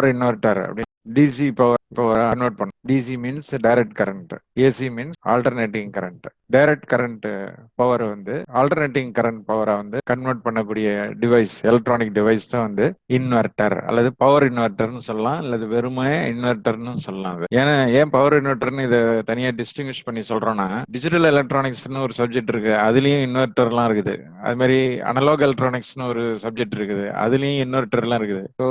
Power inverter அப்படி DC power convert பண்ணும். DC means direct current, AC means alternating current. Direct current power வந்து alternating current பவரை வந்து convert பண்ணக்கூடிய device, electronic device தான் வந்து இன்வெர்டர் அல்லது பவர் இன்வெர்டர்னு சொல்லலாம், அல்லது வெறுமையே இன்வெர்டர்னு சொல்லலாம். ஏன் பவர் இன்வெர்டர்னு இதை தனியா டிஸ்டிங்விஷ் பண்ணி சொல்றோம்னா, டிஜிட்டல் எலக்ட்ரானிக்ஸ்னு ஒரு சப்ஜெக்ட் இருக்கு, அதுலயும் இன்வெர்டர்லாம் இருக்குது. அது மாதிரி அனலாக் எலக்ட்ரானிக்ஸ்னு ஒரு சப்ஜெக்ட் இருக்குது, அதுலயும் இன்வெர்டர்லாம் இருக்குது. ஸோ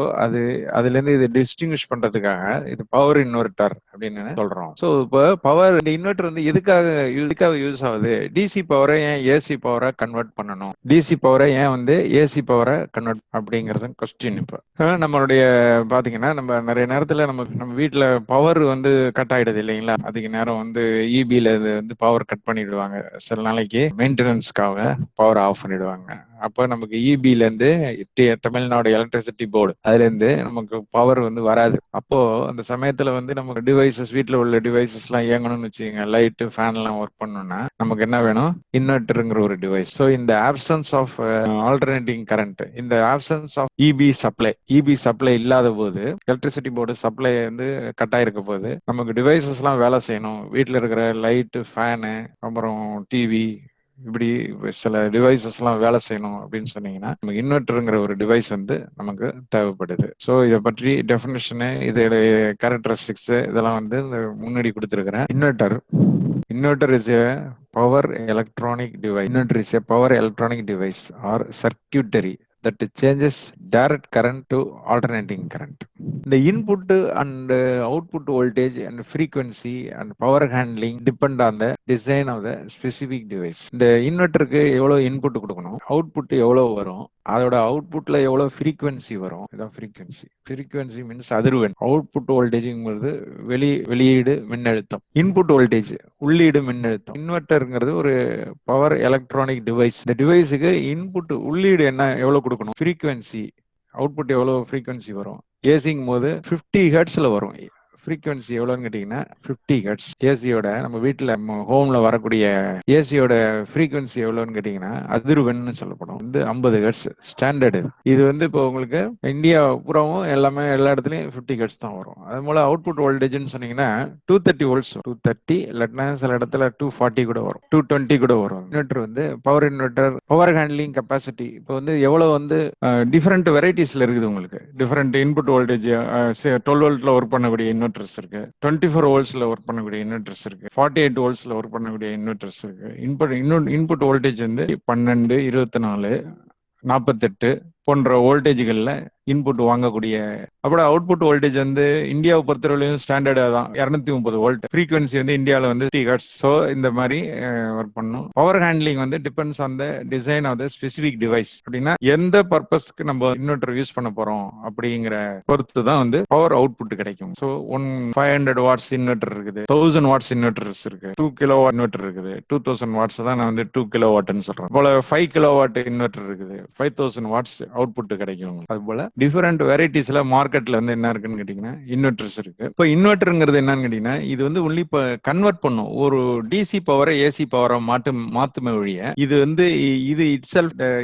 அதுல இருந்து இது டிஸ்டிங்விஷ் பண்றதுக்காக இது பவர் இன்வெர்டர் அப்படின்னு சொல்றோம். ஸோ இப்போ பவர் இந்த இன்வெர்டர் வந்து எதுக்காக யூஸ் ஆகுது? டிசி பவரை ஏன் ஏசி பவரை கன்வெர்ட் பண்ணணும், டிசி பவரை ஏன் வந்து ஏசி பவரை கன்வெர்ட் அப்படிங்கறது கொஸ்டின். இப்போ நம்மளுடைய பாத்தீங்கன்னா நம்ம நிறைய நேரத்துல நம்ம வீட்டுல பவர் வந்து கட் ஆயிடுது இல்லைங்களா, அதிக நேரம் வந்து இபில வந்து பவர் கட் பண்ணிடுவாங்க. சில நாளைக்கு மெயின்டெனன்ஸ்க்காக பவர் ஆஃப் பண்ணிடுவாங்க. அப்ப நமக்கு இபில இருந்து தமிழ்நாடு எலக்ட்ரிசிட்டி போர்டு அதுல இருந்து நமக்கு பவர் வந்து வராது. அப்போ அந்த சமயத்துல வந்து நமக்கு டிவைசஸ், வீட்டுல உள்ள டிவைசஸ் எல்லாம் இயங்கணும்னு வச்சுக்கோங்க, லைட் ஃபேன் எல்லாம் ஒர்க் பண்ணணும்னா நமக்கு என்ன வேணும்? இன்வெர்டருங்கிற ஒரு டிவைஸ். ஸோ இந்த ஆப்சன்ஸ் ஆஃப் ஆல்டர்னேட்டிங் கரண்ட், இந்த ஆப்சன்ஸ் ஆஃப் இபி சப்ளை இல்லாத போது, எலக்ட்ரிசிட்டி போர்டு சப்ளை வந்து கட் ஆயிருக்க போது நமக்கு டிவைசஸ் எல்லாம் வேலை செய்யணும். வீட்டுல இருக்கிற லைட், ஃபேனு, அப்புறம் டிவி, இப்படி சில டிவைசஸ் எல்லாம் வேலை செய்யணும் அப்படின்னு சொன்னீங்கன்னா நமக்கு இன்வெர்டருங்கிற ஒரு டிவைஸ் வந்து நமக்கு தேவைப்படுது. ஸோ இதை பற்றி டெஃபினிஷனு, இதோடைய கேரக்டரிஸ்டிக்ஸ் இதெல்லாம் வந்து முன்னாடி கொடுத்துருக்கிறேன். Inverter is a power electronic device. Inverter is a power electronic device or circuitry that changes direct current to alternating current. The input and output voltage and frequency and power handling depend on the design of the specific device. இந்த இன்வெர்டருக்கு எவ்வளவு input கொடுக்கணும், output எவ்வளவு வரும், அதோட அவுட்புட்ல எவ்வளவு frequency வரும், இதான் frequency means அதிர்வெண். அவுட்புட் வோல்டேஜ்ங்கிறது வெளியீடு மின்னழுத்தம், இன்புட் வோல்டேஜ் உள்ளீடு மின்னழுத்தம். இன்வெர்டர்ங்கிறது ஒரு பவர் எலக்ட்ரானிக் டிவைஸ். இந்த டிவைஸுக்கு இன்புட் உள்ளீடு எவ்வளவு கொடுக்கணும், ஃப்ரீக்வன்சி, அவுட்புட் எவ்வளவு ஃப்ரீக்வன்சி வரும். ஏசிங்கும் போது 50 ஹெர்ட்ஸ்ல வரும். ஃப்ரீக்வன்சி எவ்வளோன்னு கேட்டிங்கன்னா 50 ஹெர்ட்ஸ். ஏசியோட நம்ம வீட்டில் ஹோம்ல வரக்கூடிய ஏசியோட ஃப்ரீக்வன்சி எவ்வளோன்னு கேட்டிங்கன்னா அதிர்வெண்னு சொல்லப்படும் வந்து 50 ஹெர்ட்ஸ் ஸ்டாண்டர்டு. இது வந்து இப்போ உங்களுக்கு இந்தியா பூராவும் எல்லா இடத்துலையும் 50 ஹெர்ட்ஸ் தான் வரும். அது போல அவுட்புட் வோல்டேஜ்னு சொன்னீங்கன்னா 230 வோல்ட்ஸ், 230 இல்லாட்டினா சில இடத்துல 240 கூட வரும், 220 கூட வரும். இன்வெர்டர் வந்து power inverter, power handling capacity இப்போ வந்து எவ்வளோ வந்து டிஃப்ரெண்ட் வெரைட்டிஸ்ல இருக்குது. உங்களுக்கு டிஃப்ரெண்ட் இன்புட் வோல்டேஜ் 12 வோல்ட்ல ஒர்க் பண்ணக்கூடிய இன்வெர்டர்ஸ் இருக்கு, 24 வோல்ட்ஸ்ல ஒர்க் பண்ணக்கூடிய இன்வெர்டர்ஸ் இருக்கு, 48 வோல்ட்ஸ்ல ஒர்க் பண்ணக்கூடிய இன்வெர்டர்ஸ் இருக்கு. இன்புட் வோல்டேஜ் வந்து 12, 24, 48 போன்ற வோல்டேஜ்கள்ல இன்புட் வாங்கக்கூடிய. அப்புறம் அவுட்புட் வோல்டேஜ் வந்து இந்தியாவை பொறுத்தவரையிலும் ஸ்டாண்டர்டா தான் 230 வோல்ட். ஃப்ரீக்வன்சி வந்து இந்தியாவில் வந்து 50 ஹெர்ட்ஸ். ஸோ இந்த மாதிரி ஒர்க் பண்ணும். பவர் ஹேண்ட்லிங் வந்து depends on the design of the specific device. அப்படின்னா எந்த பர்பஸ்க்கு நம்ம இன்வெர்டர் யூஸ் பண்ண போறோம் அப்படிங்கிற பொறுத்து தான் வந்து பவர் அவுட்புட் கிடைக்கும். ஸோ 500 வாட்ஸ் இன்வெர்டர் இருக்குது, 1000 வாட்ஸ் இன்வெர்டர்ஸ் இருக்கு, 2 கிலோ இன்வெர்டர் இருக்குது, 2000 வாட்ஸ் தான் நான் வந்து 2 கிலோ வாட்னு சொல்றேன். போல 5 கிலோ வாட் இன்வெர்டர் இருக்குது, 5000 வாட்ஸ் அவுட்புட் கிடைக்கும். அது போல டிஃபரெண்ட் வெரைட்டிஸ்ல மார்க்கெட்ல வந்து என்ன இருக்குன்னு கேட்டீங்கன்னா இன்வெர்டர்ஸ் இருக்கு. இப்போ இன்வெர்டர்ங்கிறது என்னன்னு கேட்டீங்கன்னா இது வந்து ஒன்லி இப்போ கன்வெர்ட் பண்ணும். ஒரு டிசி பவரை ஏசி பவரை மாத்துமே ஒழிய இது வந்து இது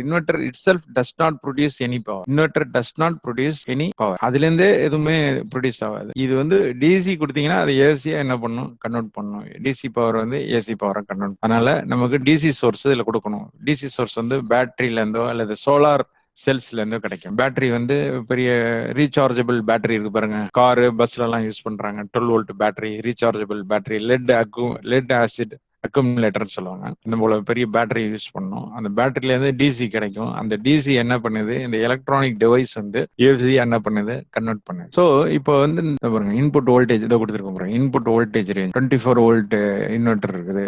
inverter it self does not produce any power. Inverter does not produce any power. அதுல இருந்தே எதுவுமே ப்ரொடியூஸ் ஆகாது. இது வந்து டிசி கொடுத்தீங்கன்னா அது ஏசியா என்ன பண்ணும், கன்வெர்ட் பண்ணும். டிசி பவர் வந்து ஏசி பவரை கன்வெர்ட். அதனால நமக்கு டிசி சோர்ஸ் இதுல கொடுக்கணும். டிசி சோர்ஸ் வந்து பேட்டரியில இருந்தோ அல்லது சோலார் செல்ஸ்ல இருந்து கிடைக்கும். பேட்டரி வந்து பெரிய ரீசார்ஜபிள் பேட்டரி இருக்கு பாருங்க, காரு பஸ்ல எல்லாம் யூஸ் பண்றாங்க. 12 volt battery, rechargeable battery, lead acid accumulator சொல்லுவாங்க. இந்த போல பெரிய பேட்டரி யூஸ் பண்ணோம். அந்த பேட்டரியில இருந்து டிசி கிடைக்கும். அந்த டிசி என்ன பண்ணுது, இந்த எலக்ட்ரானிக் டிவைஸ் வந்து ஏசி என்ன பண்ணுது, கன்வெர்ட் பண்ணுது. ஸோ இப்போ வந்து பாருங்க இன்புட் வோல்டேஜ் இதை கொடுத்துருக்கோம் பாருங்க. Input voltage range 24 volt inverter இருக்குது.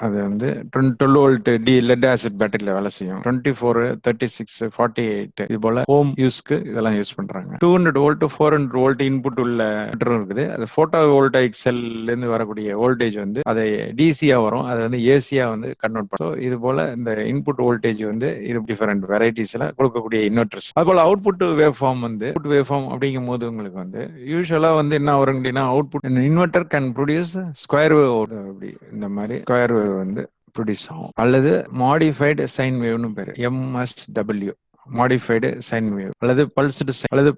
அது வந்து 12 வோல்ட் லெட் ஆசிட் பேட்டரியில வேலை செய்யும். 24, 36, 48 இது போல ஹோம் யூஸ்க்கு இதெல்லாம் யூஸ் பண்றாங்க. 200 வோல்ட் 400 வோல்ட் இன்புட் உள்ள இருக்குது. அது போட்டோ வோல்டாயிக் செல்ல இருந்து வரக்கூடிய வோல்டேஜ் வந்து அதை டிசியா வரும், அது வந்து ஏசியா வந்து கன்வெர்ட் பண்ணும். இது போல இந்த இன்புட் வோல்டேஜ் வந்து இது டிஃபரெண்ட் வெரைட்டிஸ்ல கொடுக்கக்கூடிய இன்வெர்டர்ஸ். அது போல அவுட்புட் வேவ் ஃபார்ம் வந்து வேவ் ஃபார்ம் அப்படிங்கும் போது உங்களுக்கு வந்து யூஸ்வலா வந்து என்ன வரும் அப்படின்னா output inverter can produce square wave அப்படி இந்த மாதிரி ஸ்கொயர் வேவ் வந்து ப்ரொடியூஸ் ஆகும். அல்லது மாடிஃபைடு சைன் வேவ்னு பேரு, MSW மாடிஃபைடு சைன் வேவ் அல்லது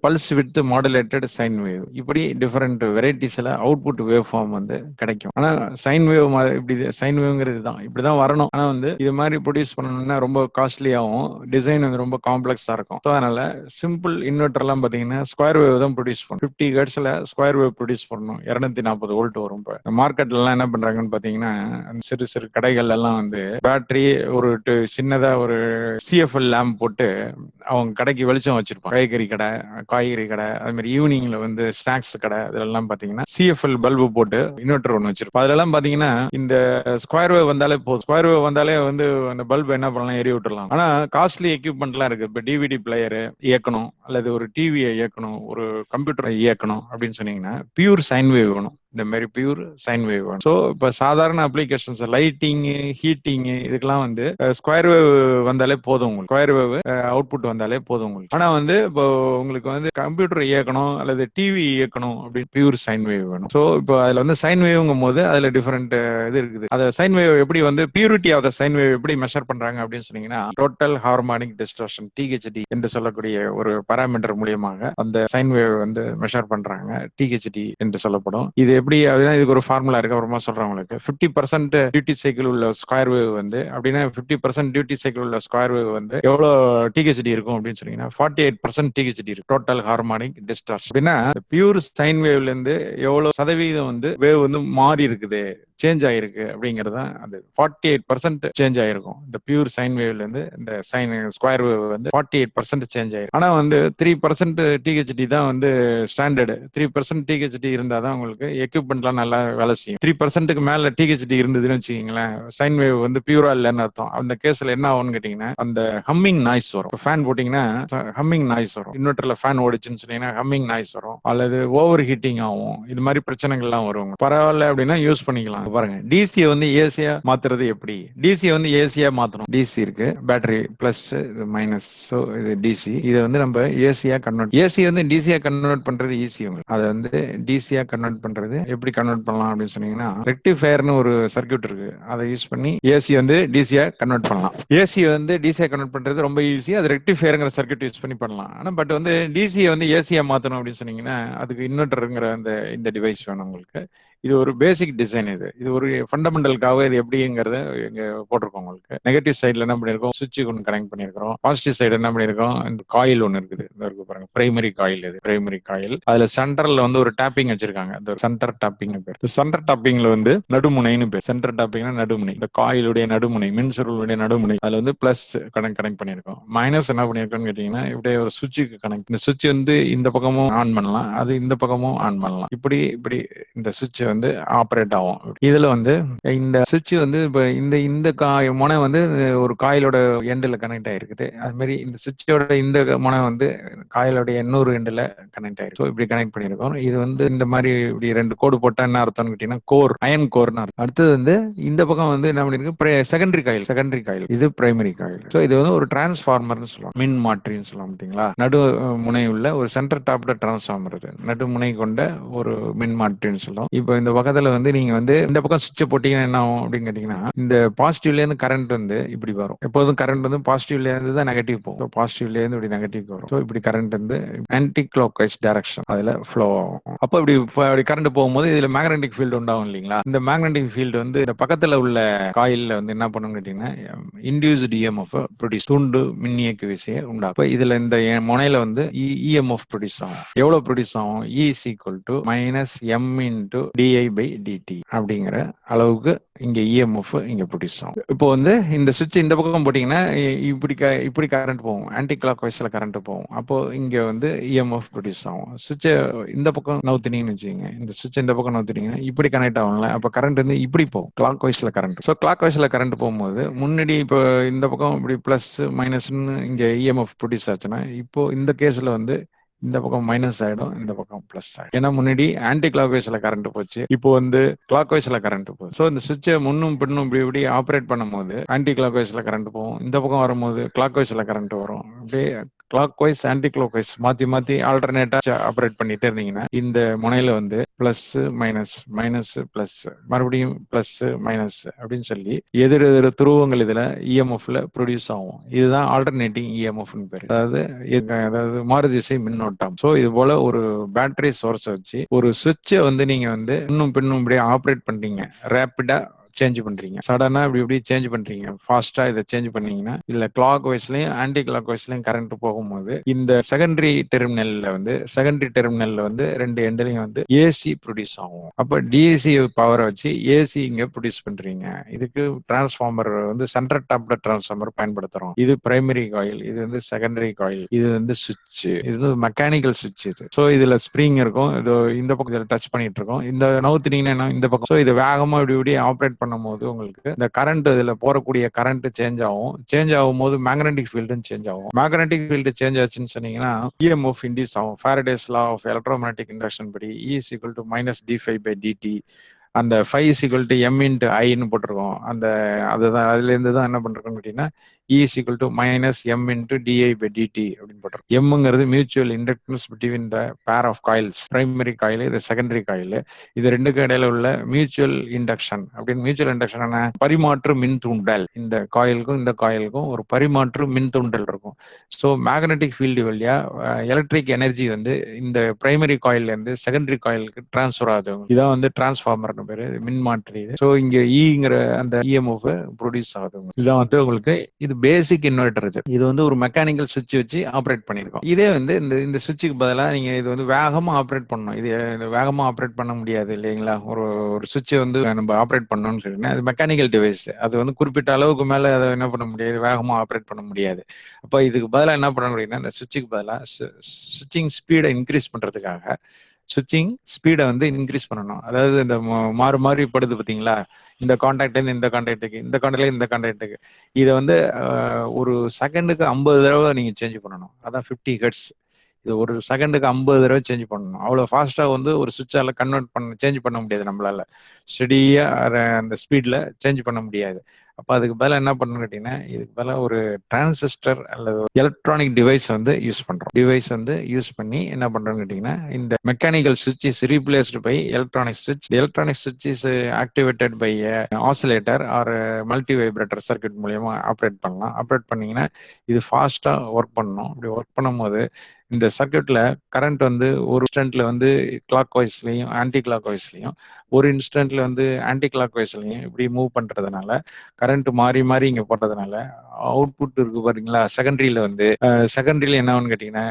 pulse width modulated sine wave. இப்படி டிஃபரெண்ட் வெரைட்டிஸ்ல அவுட்புட் வேவ் ஃபார்ம் வந்து கிடைக்கும். ஆனா சைன் வேவ் இப்படி சைன் வேவ்ங்கிறது தான் இப்படிதான் வரணும். ஆனா வந்து இது மாதிரி ப்ரொடியூஸ் பண்ணணும்னா ரொம்ப காஸ்ட்லியாகவும் டிசைன் வந்து ரொம்ப காம்ப்ளெக்ஸா இருக்கும். ஸோ அதனால சிம்பிள் இன்வெர்டர் எல்லாம் பாத்தீங்கன்னா ஸ்கொயர் வேவ் தான் ப்ரொடியூஸ் பண்ணும். 50 ஹெர்ட்ஸ்ல ஸ்கொயர் வேவ் ப்ரொடியூஸ் பண்ணணும். 240 வோல்ட் வரும். இப்போ மார்க்கெட்ல எல்லாம் என்ன பண்றாங்கன்னு பாத்தீங்கன்னா சிறு சிறு கடைகள் எல்லாம் வந்து பேட்டரி ஒரு சின்னதா ஒரு சிஎஃப்எல் லேம்ப் போட்டு அவங்க கடைக்கு வெளிச்சம் வச்சிருப்பாங்க. காய்கறி கடை அது மாதிரி ஈவினிங்ல வந்து ஸ்நாக்ஸ் கடை இதெல்லாம் பாத்தீங்கன்னா சிஎஃப்எல் பல்பு போட்டு இன்வெர்டர் ஒன்று வச்சிருப்போம். அதெல்லாம் பாத்தீங்கன்னா இந்த ஸ்கொயர் வேவ் வந்தாலே போதும். ஸ்கொயர் வேவ் வந்தாலே வந்து அந்த பல்பு என்ன பண்ணலாம், எரி விட்டுறலாம். ஆனா காஸ்ட்லி எக்யூப்மெண்ட்லாம் இருக்கு. இப்போ டிவிடி பிளேயர் இயக்கணும் அல்லது ஒரு டிவியை இயக்கணும், ஒரு கம்ப்யூட்டரை இயக்கணும் அப்படின்னு சொன்னீங்கன்னா பியூர் சைன் வேவ் வேணும். இந்த மாதிரி பியூர் சைன் வேவ் வேணும். ஸோ இப்போ சாதாரண அப்ளிகேஷன்ஸ் லைட்டிங் ஹீட்டிங் இதுக்கெல்லாம் வந்து ஸ்கொயர் வேவ் வந்தாலே போதும். உங்களுக்கு ஸ்கொயர் வேவ் அவுட்புட் வந்தாலே போதும் உங்களுக்கு. ஆனா வந்து இப்போ உங்களுக்கு வந்து கம்ப்யூட்டர் இயக்கணும் அல்லது டிவி இயக்கணும் அப்படின்னு பியூர் சைன் வேவ் வேணும். ஸோ இப்போ அதுல வந்து சைன் வேவ்ங்கும் போது அதுல டிஃபரெண்ட் இது இருக்குது. அதை சைன் வேவ் எப்படி வந்து purity of the sine wave எப்படி மெஷர் பண்றாங்க அப்படின்னு சொன்னீங்கன்னா டோட்டல் ஹார்மோனிக் டிஸ்டர்ஷன் டிஹெச்டி என்று சொல்லக்கூடிய ஒரு பாராமீட்டர் மூலியமாக அந்த சைன் வேவ் வந்து மெஷர் பண்றாங்க. டிஹெச்டி என்று சொல்லப்படும். இது எப்படி அதுதான் இதுக்கு ஒரு ஃபார்முலா இருக்கு. அப்புறமா சொல்றேன் உங்களுக்கு. 50% டியூட்டி சைக்கிள் உள்ள ஸ்கொயர் வேவ் வந்து அப்படின்னா 50% டியூட்டி சைக்கிள் உள்ள ஸ்கொயர் வேவ் வந்து எவ்வளவு டிஹெச்டி இருக்கும் அப்படின்னு சொன்னீங்கன்னா 48% டிஹெச்டி இருக்கு. டோட்டல் ஹார்மோனிக் டிஸ்டார்ஷன் அப்படின்னா பியூர் சைன் வேவ்ல இருந்து எவ்வளவு சதவீதம் வந்து வேவ் வந்து மாறி இருக்குது, சேஞ்ச் ஆயிருக்கு அப்படிங்கிறது அது 48% சேஞ்ச் ஆயிருக்கும். இந்த பியூர் சைன் வேவ்ல இருந்து இந்த சைன் ஸ்கொயர் வேவ் வந்து 48% சேஞ்ச் ஆயிருக்கு. ஆனா வந்து 3% டிஹெச்டி தான் வந்து ஸ்டாண்டர்டு. 3% டிஹெச்டி இருந்தா தான் உங்களுக்கு எக்யூப்மெண்ட்லாம் நல்லா வேலை செய்யும். 3%க்கு மேல டிஹெச்டி இருந்ததுன்னு வச்சுக்கீங்களேன், சைன் வேவ் வந்து பியூரா இல்லைன்னு அர்த்தம். அந்த கேஸ்ல என்ன ஆகும்னு கேட்டீங்கன்னா அந்த ஹம்மிங் நாய்ஸ் வரும். ஃபேன் போட்டீங்கன்னா ஹம்மிங் நாய்ஸ் வரும். இன்வெர்டர்ல ஃபேன் ஓடிச்சுன்னு சொன்னீங்கன்னா ஹம்மிங் நாய்ஸ் வரும் அல்லது ஓவர் ஹீட்டிங் ஆகும். இது மாதிரி பிரச்சனைகள்லாம் வரும். பரவாயில்ல அப்படின்னா யூஸ் பண்ணிக்கலாம். பாருங்க டிசி வந்து ஏசியா மாத்துறது எப்படி, டிசி வந்து ஏசியா மாத்தணும். டிசி இருக்கு, பேட்டரி பிளஸ் மைனஸ். ஸோ இது டிசி. இதை வந்து நம்ம ஏசியா கன்வெர்ட், ஏசி வந்து டிசியா கன்வெர்ட் பண்றது ஈஸி. உங்களுக்கு அதை வந்து டிசியா கன்வெர்ட் பண்றது எப்படி கன்வெர்ட் பண்ணலாம் அப்படின்னு சொன்னீங்கன்னா ரெக்டிஃபயர்னு ஒரு சர்க்யூட் இருக்கு. அதை யூஸ் பண்ணி ஏசி வந்து டிசியா கன்வெர்ட் பண்ணலாம். ஏசி வந்து டிசியா கன்வெர்ட் பண்றது ரொம்ப ஈஸி. அது ரெக்டிஃபயர்ங்கிற சர்க்யூட் யூஸ் பண்ணி பண்ணலாம். ஆனா பட் வந்து டிசியை வந்து ஏசியா மாத்தணும் அப்படின்னு சொன்னீங்கன்னா அதுக்கு இன்வெர்டருங்கிற அந்த இந்த டிவைஸ் வேணும் உங்களுக்கு. இது ஒரு பேசிக் டிசைன். இது ஒரு ஃபண்டமெண்டலுக்காக இது எப்படிங்கிறத இங்க போட்டிருக்கோம். உங்களுக்கு நெகட்டிவ் சைடுல என்ன பண்ணிருக்கோம், சுவிட்ச் ஒன்று கனெக்ட் பண்ணிருக்கோம். பாசிட்டிவ் சைடு என்ன பண்ணிருக்கோம், இந்த காயில் ஒன்று இருக்குது. இந்த இருக்கு பாருங்க, பிரைமரி காயில். இது பிரைமரி காயில். அதுல சென்டர்ல வந்து ஒரு டேப்பிங் வச்சிருக்காங்க. இந்த சென்டர் டாப்பிங் பேர். சென்டர் டாப்பிங்ல வந்து நடுமுனைன்னு பேர். சென்டர் டாப்பிங்னா நடுமுனை. இந்த காயிலுடைய நடுமுனை, மின் சுருளுடைய நடுமுனை. அதுல வந்து பிளஸ் கனெக்ட் பண்ணிருக்கோம். மைனஸ் என்ன பண்ணிருக்கோம்னு கேட்டீங்கன்னா இப்படியே ஒரு சுவிட்சுக்கு கனெக்ட். இந்த சுவிட்ச் வந்து இந்த பக்கமும் ஆன் பண்ணலாம், அது இந்த பக்கமும் ஆன் பண்ணலாம். இப்படி இந்த சுவிட்ச் வந்து ஆப்ரேட் ஆகும். இதுல வந்து இந்த சுவிட்ச் வந்து இப்ப இந்த இந்த முனை வந்து ஒரு காயிலோட எண்டில் கனெக்ட் ஆயிருக்குது. அது மாதிரி இந்த சுவிட்சோட இந்த முனை வந்து காயிலோட இன்னொரு எண்டில் கனெக்ட் ஆயிருக்கு. ஸோ இப்படி கனெக்ட் பண்ணியிருக்கோம். இது வந்து இந்த மாதிரி இப்படி 2 கோடு போட்டா என்ன அர்த்தம்னு கேட்டீங்கன்னா கோர், அயன் கோர்னு அர்த்தம். அடுத்தது வந்து இந்த பக்கம் வந்து என்ன பண்ணிருக்கு, செகண்டரி காயில். இது பிரைமரி காயில். ஸோ இது வந்து ஒரு டிரான்ஸ்ஃபார்மர்னு சொல்லுவாங்க, மின் மாற்றின்னு சொல்லுவாங்க. பார்த்தீங்களா, நடு முனை உள்ள ஒரு சென்டர் டாப்ல டிரான்ஸ்ஃபார்மர், நடுமுனை கொண்ட ஒரு மின் மாற்றின்னு சொல்லுவோம். இப்போ இந்த பக்கத்துல வந்து நீங்க வந்து இந்த பக்கம் சுவிட்ச் போட்டீங்கன்னா என்ன ஆகும் அப்படின்னு கேட்டீங்கன்னா இந்த பாசிட்டிவ்ல இருந்து கரண்ட் வந்து இப்படி வரும். எப்போதும் கரண்ட் வந்து பாசிட்டிவ்ல இருந்து தான் நெகட்டிவ் போகும். பாசிட்டிவ்ல இருந்து இப்படி நெகட்டிவ் வரும். ஸோ இப்படி கரண்ட் வந்து ஆன்டி கிளாக் வைஸ் டைரக்ஷன் அதுல ஃப்ளோ ஆகும். அப்போ இப்படி கரண்ட் போகும்போது இதுல மேக்னெட்டிக் ஃபீல்டு உண்டாகும் இல்லைங்களா. இந்த மேக்னெட்டிக் ஃபீல்டு வந்து இந்த பக்கத்துல உள்ள காயில்ல வந்து என்ன பண்ணும் கேட்டீங்கன்னா இன்டியூஸ்டு இஎம்எஃப் ப்ரொடியூஸ், தூண்டு மின்னியக்கு விசையை உண்டாகும். இதுல இந்த முனையில வந்து இஎம்எஃப் ப்ரொடியூஸ் ஆகும். எவ்வளவு ப்ரொடியூஸ் ஆகும், E is equal to minus M into DI by dt அப்படிங்கிற அளவுக்கு இங்க இஎம்எஃப் இங்க ப்ரொடியூஸ் ஆகும். இப்போ வந்து இந்த சுவிட்ச் இந்த பக்கம் போட்டீங்கன்னா இப்படி கரண்ட் போகும், ஆன்டி கிளாக் வைஸ்ல கரண்ட் போகும். அப்போ இங்க வந்து இஎம்எஃப் ப்ரொடியூஸ் ஆகும். சுவிட்சை இந்த பக்கம் நவுத்தினீங்கன்னு வச்சுக்கோங்க, இந்த சுவிட்ச் இந்த பக்கம் நவுத்தினீங்கன்னா இப்படி கனெக்ட் ஆகும்ல. அப்போ கரண்ட் வந்து இப்படி போகும், கிளாக் வைஸ்ல கரண்ட். ஸோ கிளாக் வைஸ்ல கரண்ட் போகும்போது முன்னாடி இப்போ இந்த பக்கம் இப்படி பிளஸ் மைனஸ்ன்னு இங்க இஎம்எஃப் ப்ரொடியூஸ் ஆச்சுன்னா இப்போ இந்த கேஸ்ல வந்து இந்த பக்கம் மைனஸ் ஆயிடும், இந்த பக்கம் பிளஸ் ஆயிடும். ஏன்னா முன்னாடி ஆன்டி கிளாக் வைஸ்ல கரண்ட் போச்சு, இப்போ வந்து கிளாக் வைஸ்ல கரண்ட் போகுது. ஸோ இந்த சுவிட்சை முன்னும் பின்னும் இப்படி ஆப்ரேட் பண்ணும்போது ஆன்டி கிளாக் வைஸ்ல கரண்ட் போகும், இந்த பக்கம் வரும்போது கிளாக் வைஸ்ல கரண்ட் வரும். அப்படியே clockwise anticlockwise மாத்தி ஆல்டர்னேட்டா ஆப்ரேட் பண்ணிட்டே இருந்தீங்கன்னா இந்த முனையில வந்து பிளஸ் மைனஸ் மைனஸ் பிளஸ் மறுபடியும் பிளஸ் மைனஸ் அப்படின்னு சொல்லி எதிர் எதிர் துருவங்கள் இதுல இஎம்எஃப்ல ப்ரொடியூஸ் ஆகும். இதுதான் ஆல்டர்னேட்டிங் இஎம்எஃப்னு பேரு. அதாவது மாறுதிசை மின்னோட்டம். ஸோ இது போல ஒரு பேட்டரி சோர்ஸை வச்சு ஒரு சுவிட்சை வந்து நீங்க வந்து இன்னும் பின்னும் இப்படியே ஆப்ரேட் பண்றீங்க. ரேப்பிடா சேஞ்ச் பண்றீங்க, சடனா இப்படி சேஞ்ச் பண்றீங்க, ஃபாஸ்டா இதை சேஞ்ச் பண்ணீங்கன்னா இல்ல கிளாக் வைஸ்லயும் ஆன்டி கிளாக் வைஸ்லயும் கரண்ட் போகும்போது இந்த செகண்டரி டெர்மினல்ல வந்து ரெண்டு எண்ட்லயும் வந்து ஏசி ப்ரொடியூஸ் ஆகும். அப்ப டிசி பவரை வச்சு ஏசி இங்க ப்ரொடியூஸ் பண்றீங்க. இதுக்கு டிரான்ஸ்ஃபார்மர் வந்து சென்டர் டாப்ல டிரான்ஸ்ஃபார்மர் பயன்படுத்துறோம். இது பிரைமரி காயில், இது வந்து செகண்டரி காயில், இது வந்து சுவிட்ச், இது வந்து மெக்கானிக்கல் சுவிட்ச். இது ஸோ இதுல ஸ்ப்ரிங் இருக்கும், இது இந்த பக்கம் டச் பண்ணிட்டு இருக்கோம், இந்த நவுத்தினீங்கன்னா இந்த பக்கம். ஸோ இது வேகமா இப்படி ஆப்ரேட் பண்ணும்போது உங்களுக்கு இந்த கரண்ட் இதுல போறக்கூடிய கரண்ட் சேஞ்ச் ஆகும். சேஞ்ச் ஆகும் போது மேக்னெட்டிக் ஃபீல்டும் சேஞ்ச் ஆகும். மேக்னெட்டிக் ஃபீல்டு சேஞ்ச் ஆச்சுன்னு சொன்னீங்கன்னா இஎம்எஃப் இண்டியூஸ் ஆகும். Faraday's law of electromagnetic induction படி E = -dφ dt, அந்த φ = m × I ன்னு போட்டிருக்கோம். அதுதான் அதுல இருந்து தான் என்ன பண்றோம்னு கேட்டீங்கன்னா E = -m × di/dt அப்படின்னு போட்டிருக்கோம். எம்ங்கிறது mutual inductance between the pair of coils. Primary coil, இது செகண்டரி காயில். இது ரெண்டுக்கும் இடையில உள்ள மியூச்சுவல் இண்டக்ஷன். அப்படின்னு மியூச்சுவல் இண்டக்ஷன் என்ன? பரிமாற்று மின் தூண்டல். இந்த காயிலுக்கும் இந்த காயிலுக்கும் ஒரு பரிமாற்று மின் தூண்டல் இருக்கும். ஸோ மேக்னெட்டிக் ஃபீல்டு வழியா எலக்ட்ரிக் எனர்ஜி வந்து இந்த பிரைமரி காயில்ல இருந்து செகண்டரி காயிலுக்கு டிரான்ஸ்ஃபர் ஆகுது. இதான் வந்து டிரான்ஸ்ஃபார்மர்னு பேரு, மின்மாற்றி. ஸோ இங்க ஈங்கிற அந்த இஎம்எஃப் ப்ரொடியூஸ் ஆகுது. இதான் வந்து உங்களுக்கு இது பேசிக் இன்வெர்டர். இது வந்து ஒரு மெக்கானிக்கல் சுவிட்ச் வச்சு ஆப்ரேட் பண்ணிருக்கோம். இதே வந்து இந்த சுவிட்சுக்கு பதிலாக நீங்க இது வந்து வேகமா ஆப்ரேட் பண்ணணும். இது வேகமா ஆப்ரேட் பண்ண முடியாது இல்லைங்களா? ஒரு சுவிட்சை வந்து நம்ம ஆப்ரேட் பண்ணணும்னு சொல்லிட்டு அது மெக்கானிக்கல் டிவைஸ். அது வந்து குறிப்பிட்ட அளவுக்கு மேல அதை என்ன பண்ண முடியாது, வேகமா ஆப்ரேட் பண்ண முடியாது. அப்ப இதுக்கு பதிலாக என்ன பண்ண முடியும்னா இந்த சுவிட்சுக்கு பதிலாக சுவிட்சிங் ஸ்பீடை இன்க்ரீஸ் பண்றதுக்காக சுவிட்சிங் ஸ்பீடை வந்து இன்க்ரீஸ் பண்ணணும். அதாவது இந்த மாறி படுது பார்த்தீங்களா, இந்த கான்டாக்ட் இந்த கான்டாக்டுக்கு, இந்த கான்டாக்ட்ல இந்த கான்டாக்டுக்கு, இதை வந்து ஒரு செகண்டுக்கு 50 தடவை நீங்க சேஞ்ச் பண்ணணும். அதான் 50 ஹெர்ட்ஸ். இது ஒரு செகண்டுக்கு 50 தடவை சேஞ்ச் பண்ணணும். அவ்வளவு ஃபாஸ்டா வந்து ஒரு சுவிட்சால சேஞ்ச் பண்ண முடியாது நம்மளால. ஸ்டெடியா அந்த ஸ்பீட்ல சேஞ்ச் பண்ண முடியாது. அப்ப அதுக்கு பதிலாக என்ன பண்ணணும் கேட்டீங்கன்னா இதுக்கு பதிலாக ஒரு டிரான்சிஸ்டர் அல்லது எலக்ட்ரானிக் டிவைஸ் வந்து யூஸ் பண்றோம். டிவைஸ் வந்து யூஸ் பண்ணி என்ன பண்றோம்னு கேட்டீங்கன்னா இந்த மெக்கானிக்கல் சுவிட்ச் இஸ் ரீப்ளேஸ்டு பை எலக்ட்ரானிக் சுவிட்ச். எலக்ட்ரானிக் சுவிட்ச் is activated by oscillator R multi vibrator circuit மூலியமா ஆப்ரேட் பண்ணலாம். ஆப்ரேட் பண்ணீங்கன்னா இது ஃபாஸ்டா ஒர்க் பண்ணணும். இப்படி ஒர்க் பண்ணும்போது இந்த சர்க்யூட்ல கரண்ட் வந்து ஒரு இன்ஸ்டன்ட்ல வந்து கிளாக் வைஸ்லயும் ஆன்டி கிளாக் வைஸ்லயும், ஒரு இன்ஸ்டன்ட்ல வந்து ஆன்டி கிளாக் வைஸ்லயும் இப்படி மூவ் பண்றதுனால கரண்ட் மாறி இங்க போட்டதுனால அவுட்புட் இருக்கு பாத்தீங்களா, செகண்டரியில வந்து செகண்டரியில என்ன ஆகும்னு கேட்டீங்கன்னா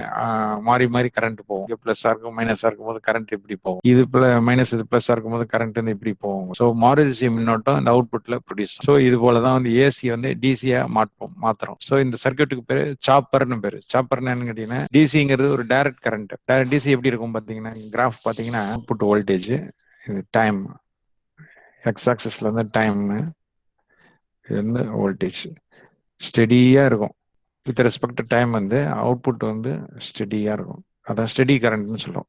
மாறி கரண்ட் போகும். பிளஸ்ஸா இருக்கும் மைனஸா இருக்கும் போது கரண்ட் இப்படி போகும், இது மைனஸ் இது பிளஸ்ஸா இருக்கும் போது கரண்ட் வந்து இப்படி போகும். ஸோ மாறுதிசை மின்னோட்டம் இந்த அவுட்புட்ல ப்ரொடியூஸ். ஸோ இது போலதான் வந்து ஏசி வந்து டிசியா மாத்துறோம். ஸோ இந்த சர்க்யூட்டுக்கு பேரு சாப்பர்னு பேரு. சாப்பர்னு என்னன்னு கேட்டீங்கன்னா டிசிங்கிறது ஒரு டைரக்ட் கரண்ட். டைரக்ட் டிசி எப்படி இருக்கும் பாத்தீங்கன்னா கிராஃப் பாத்தீங்கன்னா அவுட்புட் வோல்டேஜ், இது டைம், எக்ஸ் ஆக்சிஸ்ல வந்து டைம், இது வந்து வோல்டேஜ் ஸ்டெடியா இருக்கும். வித் ரெஸ்பெக்ட் டு டைம் வந்து அவுட்புட் வந்து ஸ்டெடியா இருக்கும். அதான் ஸ்டெடி கரண்ட்னு சொல்றோம்,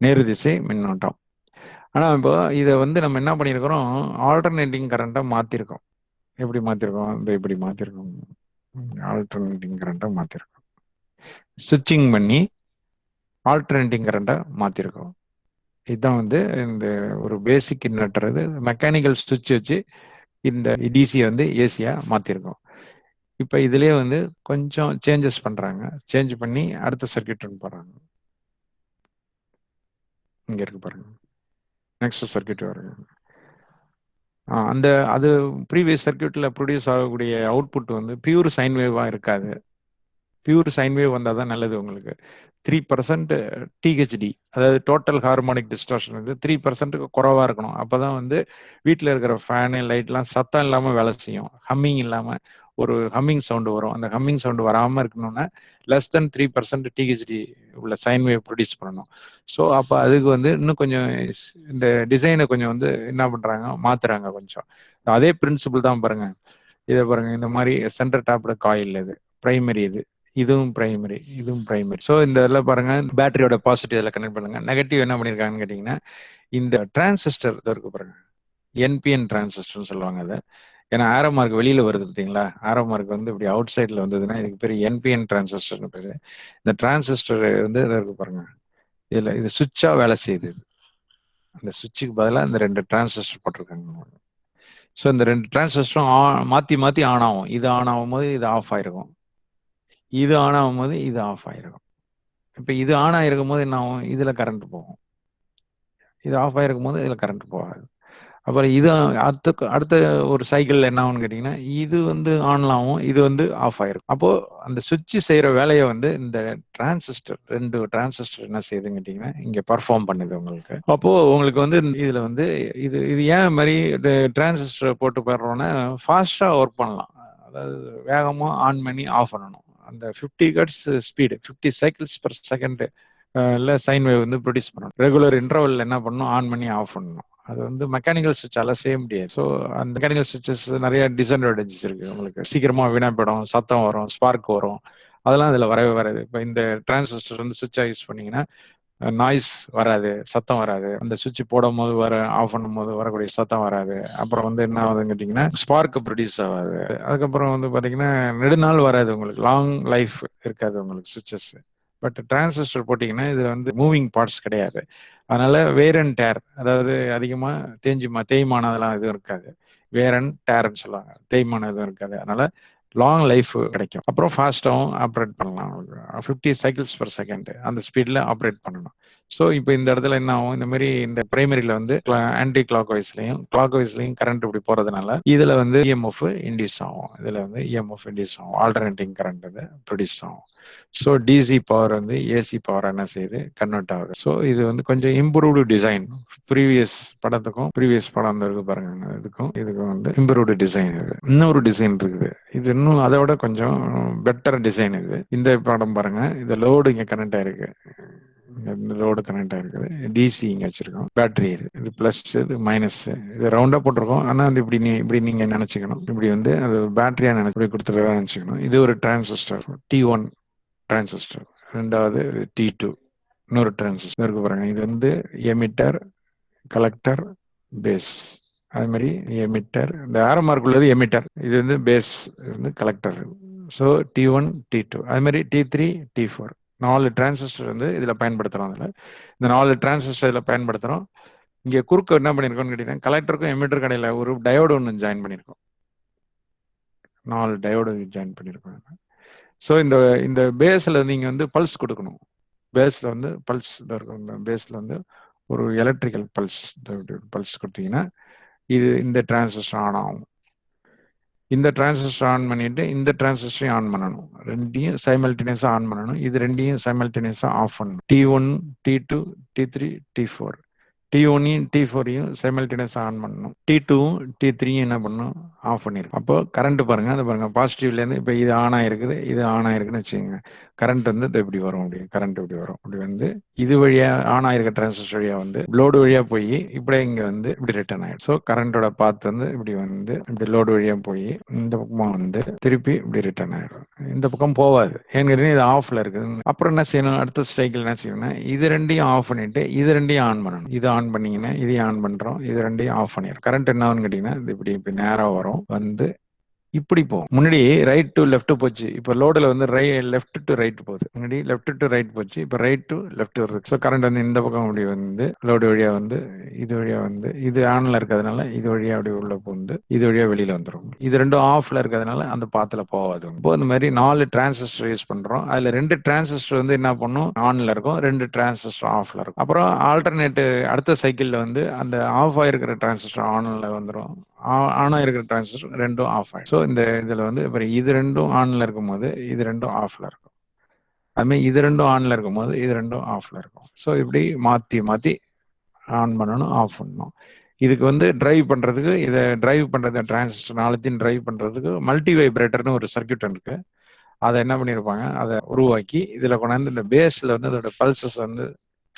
நேர்திசை மின்னோட்டம். ஆனா இப்போ இதை வந்து நம்ம என்ன பண்ணியிருக்கிறோம், ஆல்டர்னேட்டிங் கரண்டா மாத்திருக்கோம். எப்படி மாத்திருக்கோம், இந்த இப்படி மாத்திருக்கோம், ஆல்டர்னேட்டிங் கரண்டா மாத்திருக்கோம். சுவிட்சிங் பண்ணி ஆல்டர்னேட்டிங் கரண்டா மாத்திருக்கோம். இதுதான் வந்து இந்த ஒரு பேசிக் இன்வெர்டர். இது மெக்கானிக்கல் சுவிட்ச் வச்சு இந்த டிசி வந்து ஏசியா மாத்திருக்கோம். இப்ப இதுலயே வந்து கொஞ்சம் சேஞ்சஸ் பண்றாங்க. சேஞ்ச் பண்ணி அடுத்த சர்க்யூட் ரன் போறாங்க. இங்க இருக்கு பாருங்க, நெக்ஸ்ட் சர்க்யூட் வருங்க. அது ப்ரீவியஸ் சர்க்யூட்ல ப்ரொடியூஸ் ஆகக்கூடிய அவுட்புட் வந்து பியூர் சைன் வேவா இருக்காது. பியூர் சைன் வேவ் வந்தால் தான் நல்லது உங்களுக்கு. 3% டிஹெச்டி, அதாவது டோட்டல் ஹார்மோனிக் டிஸ்டார்ஷன் வந்து 3%க்கு குறைவா இருக்கணும். அப்பதான் வந்து வீட்டில் இருக்கிற ஃபேனு லைட்லாம் சத்தம் இல்லாமல் வேலை செய்யும். ஹம்மிங் இல்லாமல் ஒரு ஹம்மிங் சவுண்டு வரும். அந்த ஹம்மிங் சவுண்டு வராமல் இருக்கணும்னா லெஸ் தென் 3% டிஹெச்டி உள்ள சைன் வேவ் ப்ரொடியூஸ் பண்ணணும். ஸோ அப்போ அதுக்கு வந்து இன்னும் கொஞ்சம் இந்த டிசைனை கொஞ்சம் வந்து என்ன பண்ணுறாங்க, மாத்துறாங்க கொஞ்சம். அதே பிரின்சிபிள் தான் பாருங்க. இதை பாருங்க, இந்த மாதிரி சென்டர் டாப்ல காயில், இது பிரைமரி, இதுவும் பிரைமரி, இதுவும் பிரைமரி. ஸோ இந்த இதில் பாருங்க பேட்டரியோட பாசிட்டிவ் இதில் கனெக்ட் பண்ணுங்க. நெகட்டிவ் என்ன பண்ணியிருக்காங்கன்னு கேட்டிங்கன்னா இந்த டிரான்சிஸ்டர் இருக்கு பாருங்க, என்பிஎன் டிரான்சிஸ்டர்னு சொல்லுவாங்க. அதை ஏன்னா ஆரோ மார்க் வெளியில வருது பார்த்தீங்களா? ஆரோ மார்க் வந்து இப்படி அவுட் சைட்ல வந்ததுன்னா இதுக்கு பேர் என்பிஎன் டிரான்சிஸ்டர்னு பேரு. இந்த டிரான்சிஸ்டர் வந்து இதை இருக்கு பாருங்க. இதுல இது சுவிட்சா வேலை செய்யுது. அந்த சுவிட்சுக்கு பதிலாக இந்த 2 டிரான்சிஸ்டர் போட்டிருக்காங்க. ஸோ இந்த 2 டிரான்சிஸ்டரும் மாத்தி மாத்தி ஆன் ஆகும். இது ஆன் ஆகும்போது இது ஆஃப் ஆயிருக்கும். இது ஆன் ஆகும்போது இது ஆஃப் ஆயிருக்கும். இப்போ இது ஆன் ஆயிருக்கும் போது என்ன ஆகும்? இதுல கரண்ட் போகும். இது ஆஃப் ஆயிருக்கும் போது இதுல கரண்ட் போகாது. அப்புறம் இது அடுத்த ஒரு சைக்கிள் என்ன ஆகும்னு கேட்டீங்கன்னா, இது வந்து ஆன்ல ஆகும், இது வந்து ஆஃப் ஆயிருக்கும். அப்போ அந்த சுவிட்ச் செய்யற வேலையை வந்து இந்த டிரான்சிஸ்டர் 2 டிரான்சிஸ்டர் என்ன செய்யுதுன்னு கேட்டீங்கன்னா, இங்க பர்ஃபார்ம் பண்ணுது உங்களுக்கு. அப்போ உங்களுக்கு வந்து இதுல வந்து இது இது ஏன் மாதிரி டிரான்சிஸ்டர் போட்டு போடுறோம்னா ஃபாஸ்டா ஒர்க் பண்ணலாம். அதாவது வேகமா ஆன் பண்ணி ஆஃப் பண்ணணும். அந்த 50 hertz speed 50 cycles per second இல்ல சைன் வேவ் வந்து ப்ரொடியூஸ் பண்ணணும். ரெகுலர் இன்டர்வல் என்ன பண்ணணும்? ஆன் பண்ணி ஆஃப் பண்ணணும். அது வந்து மெக்கானிக்கல் சுவிட்சால செய்ய முடியாது. ஸோ அந்த மெக்கானிக்கல் சுவிட்சஸ் நிறைய டிஸ்அட்வான்டேஜஸ் இருக்கு. உங்களுக்கு சீக்கிரமா வீணாப்படும், சத்தம் வரும், ஸ்பார்க் வரும். அதெல்லாம் இதுல வரவே வராது. இப்போ இந்த டிரான்சிஸ்டர் வந்து சுவிட்சா யூஸ் பண்ணீங்கன்னா நாய்ஸ் வராது, சத்தம் வராது. அந்த சுவிட்ச் போடும் போது ஆஃப் பண்ணும் போது வரக்கூடிய சத்தம் வராது. அப்புறம் வந்து என்ன ஆகுதுன்னு கேட்டீங்கன்னா ஸ்பார்க் ப்ரொடியூஸ் ஆகாது. அதுக்கப்புறம் வந்து பாத்தீங்கன்னா நெடுநாள் வராது, உங்களுக்கு லாங் லைஃப் இருக்காது உங்களுக்கு சுவிட்சஸ். பட் டிரான்சிஸ்டர் போட்டீங்கன்னா இதுல வந்து மூவிங் பார்ட்ஸ் கிடையாது. அதனால வேர் அண்ட் டேர், அதாவது அதிகமா தேய்மானம் அதெல்லாம் எதுவும் இருக்காது. வேர் அண்ட் டேர்ன்னு சொல்லுவாங்க, தேய்மானம் எதுவும் இருக்காது. அதனால லாங் லைஃப் கிடைக்கும். அப்புறம் ஃபாஸ்ட்டாகவும் ஆப்ரேட் பண்ணலாம். 50 சைக்கிள்ஸ் பர் செகண்ட் அந்த ஸ்பீடில் ஆப்ரேட் பண்ணணும். ஸோ இப்போ இந்த இடத்துல என்ன ஆகும்? இந்த மாதிரி இந்த பிரைமரியில் வந்து ஆன்டி கிளாக் வைஸ்லையும் கரண்ட் இப்படி போகிறதுனால இதில் வந்து இஎம்எஃப் இன்டியூஸ் ஆகும். இதில் வந்து இஎம்எஃப் இன்டியூஸ் ஆகும், ஆல்டர்னேட்டிங் கரண்ட் வந்து ப்ரொடியூஸ் ஆகும். ஸோ டிசி பவர் வந்து ஏசி பவர் என்ன செய்யுது? கன்வெர்ட் ஆகுது. ஸோ இது வந்து கொஞ்சம் இம்ப்ரூவ்டு டிசைன். ப்ரீவியஸ் படம் இருக்கு பாருங்க, இதுக்கும் வந்து இம்ப்ரூவ்டு டிசைன். இது இன்னொரு டிசைன் இருக்குது. இது இன்னும் அதை விட கொஞ்சம் பெட்டர் டிசைன். இந்த படம் பாருங்க, இந்த லோடு இங்க கனெக்ட் ஆயிருக்கு, இந்த லோடு கனெக்ட் ஆயிருக்குது, டிசி இங்க வச்சிருக்கோம், பேட்டரி இது பிளஸ் இது மைனஸ், இது ரவுண்டா போட்டிருக்கோம். ஆனா வந்து இப்படி நீங்க நினைச்சுக்கணும், இப்படி வந்து அது பேட்டரியா நினைச்சு கொடுத்துருவா நினைச்சுக்கணும். இது ஒரு டிரான்சிஸ்டர் T1 டிரான்சிஸ்டர். ரெண்டாவது T2 இன்னொரு டிரான்சிஸ்டர் இருக்கு பாருங்க. இது வந்து எமிட்டர், கலெக்டர், பேஸ். அது மாதிரி எமிட்டர், இந்த ஆரமார்க் உள்ளது எமிட்டர், இது வந்து பேஸ், வந்து கலெக்டர். ஸோ T1 T2 அது மாதிரி T3 T4 4 டிரான்சிஸ்டர் வந்து இதுல பயன்படுத்துறோம். இந்த 4 டிரான்சிஸ்டர் இதுல பயன்படுத்துறோம். இங்க குறுக்க என்ன பண்ணிருக்கோம்னு கேட்டீங்கன்னா, கலெக்டருக்கும் எமிட்டர் கடையில ஒரு டயோடு ஒன்று ஜாயின் பண்ணிருக்கோம். 4 டயோடு ஜாயின் பண்ணிருக்கோம். ஸோ இந்த பேஸ்ல நீங்க வந்து பல்ஸ் கொடுக்கணும். பேஸ்ல வந்து பல்ஸ் இருக்கும். பேஸ்ல வந்து ஒரு எலக்ட்ரிக்கல் பல்ஸ் கொடுத்தீங்கன்னா இந்த டிரான்சிஸ்டர் ஆன் ஆகும். இந்த டிரான்சிஸ்டர் ஆன் பண்ணிட்டு இந்த டிரான்சிஸ்டரையும் ஆன் பண்ணணும். ரெண்டையும் சைமல்டேனியஸா ஆன் பண்ணணும். இது ரெண்டையும் சைமல்டேனியஸா ஆஃப் பண்ணணும். T1 T2 T3 T4 T1ஐயும் T4ஐயும் சைமல்டேனியஸா on பண்ணணும். T2வும் T3யும் என்ன பண்ணணும்? ஆஃப் பண்ணிருக்கும். அப்போ கரண்ட் பாருங்க, அது பாருங்க, பாசிட்டிவ்ல இருந்து இப்போ இது ஆன் ஆயிருக்குது, இது ஆன் ஆயிருக்குன்னு வச்சுக்கோங்க. கரண்ட் வந்து இப்படி வரும், கரண்ட் இப்படி வரும். இப்படி வந்து இது வழியா ஆன் ஆயிருக்க டிரான்சிஸ்டர் வழியா வந்து லோடு வழியா போய் இப்படியே இங்க வந்து இப்படி ரிட்டர்ன் ஆயிடும். ஸோ கரண்டோட பாத் வந்து இப்படி வந்து இப்படி லோடு வழியா போய் இந்த பக்கமா வந்து திருப்பி இப்படி ரிட்டர்ன் ஆயிடும். இந்த பக்கம் போகாது, ஏன்னு கேட்டீங்கன்னா இது ஆஃப்ல இருக்குது. அப்புறம் என்ன செய்யணும்? அடுத்த சைக்கிள் என்ன செய்யணும்னா இது ரெண்டையும் ஆஃப் பண்ணிட்டு இது ரெண்டையும் ஆன் பண்ணணும். இது ஆன் பண்ணீங்கன்னா இதையும் ஆன் பண்றோம், இது ரெண்டையும் ஆஃப் பண்ணிடும். கரண்ட் என்ன ஆகும்னு கேட்டீங்கன்னா இப்படி நேரா வரும், வந்து இப்படி போகும். முன்னாடி ரைட் டு லெஃப்ட் போச்சு, இப்போ லோடுல வந்து லெஃப்ட் டு ரைட் போகுது. முன்னாடி லெஃப்ட் டு ரைட் போச்சு, இப்போ ரைட் டு லெஃப்ட் வருது. ஸோ கரண்ட் வந்து இந்த பக்கம் அப்படி வந்து லோடு வழியா வந்து இது வழியா வந்து இது ஆன்ல இருக்கிறதுனால இது வழியா அப்படி உள்ள போந்து இது வழியா வெளியில வந்துடும். இது ரெண்டும் ஆஃப்ல இருக்கிறதுனால அந்த பாத்துல போகாது. இப்போ இந்த மாதிரி 4 டிரான்சிஸ்டர் யூஸ் பண்றோம். அதுல 2 டிரான்சிஸ்டர் வந்து என்ன பண்ணும்? ஆன்ல இருக்கும், 2 டிரான்சிஸ்டர் ஆஃப்ல இருக்கும். அப்புறம் ஆல்டர்னேட் அடுத்த சைக்கிள்ல வந்து அந்த ஆஃப் ஆயிருக்கிற டிரான்சிஸ்டர் ஆன்ல வந்துடும், ஆனா இருக்கிற டிரான்சிஸ்டர் ரெண்டும் ஆஃப் ஆயிடும். ஸோ இதுல வந்து இது ரெண்டும் ஆன்ல இருக்கும் போது இது ரெண்டும் ஆஃப்ல இருக்கும். அதுமாதிரி இது ரெண்டும் ஆன்ல இருக்கும் போது இது ரெண்டும் ஆஃப்ல இருக்கும். ஸோ இப்படி மாத்தி மாத்தி ஆன் பண்ணணும், ஆஃப் பண்ணணும். இதுக்கு வந்து டிரைவ் பண்றதுக்கு, இதை டிரைவ் பண்றது டிரான்சிஸ்டர் நாளைத்தையும் டிரைவ் பண்றதுக்கு மல்டி வைப்ரேட்டர்னு ஒரு சர்க்யூட் இருக்கு. அதை என்ன பண்ணியிருப்பாங்க? அதை உருவாக்கி இதுல கொண்டாந்து இந்த பேஸ்ல வந்து அதோட பல்சஸ் வந்து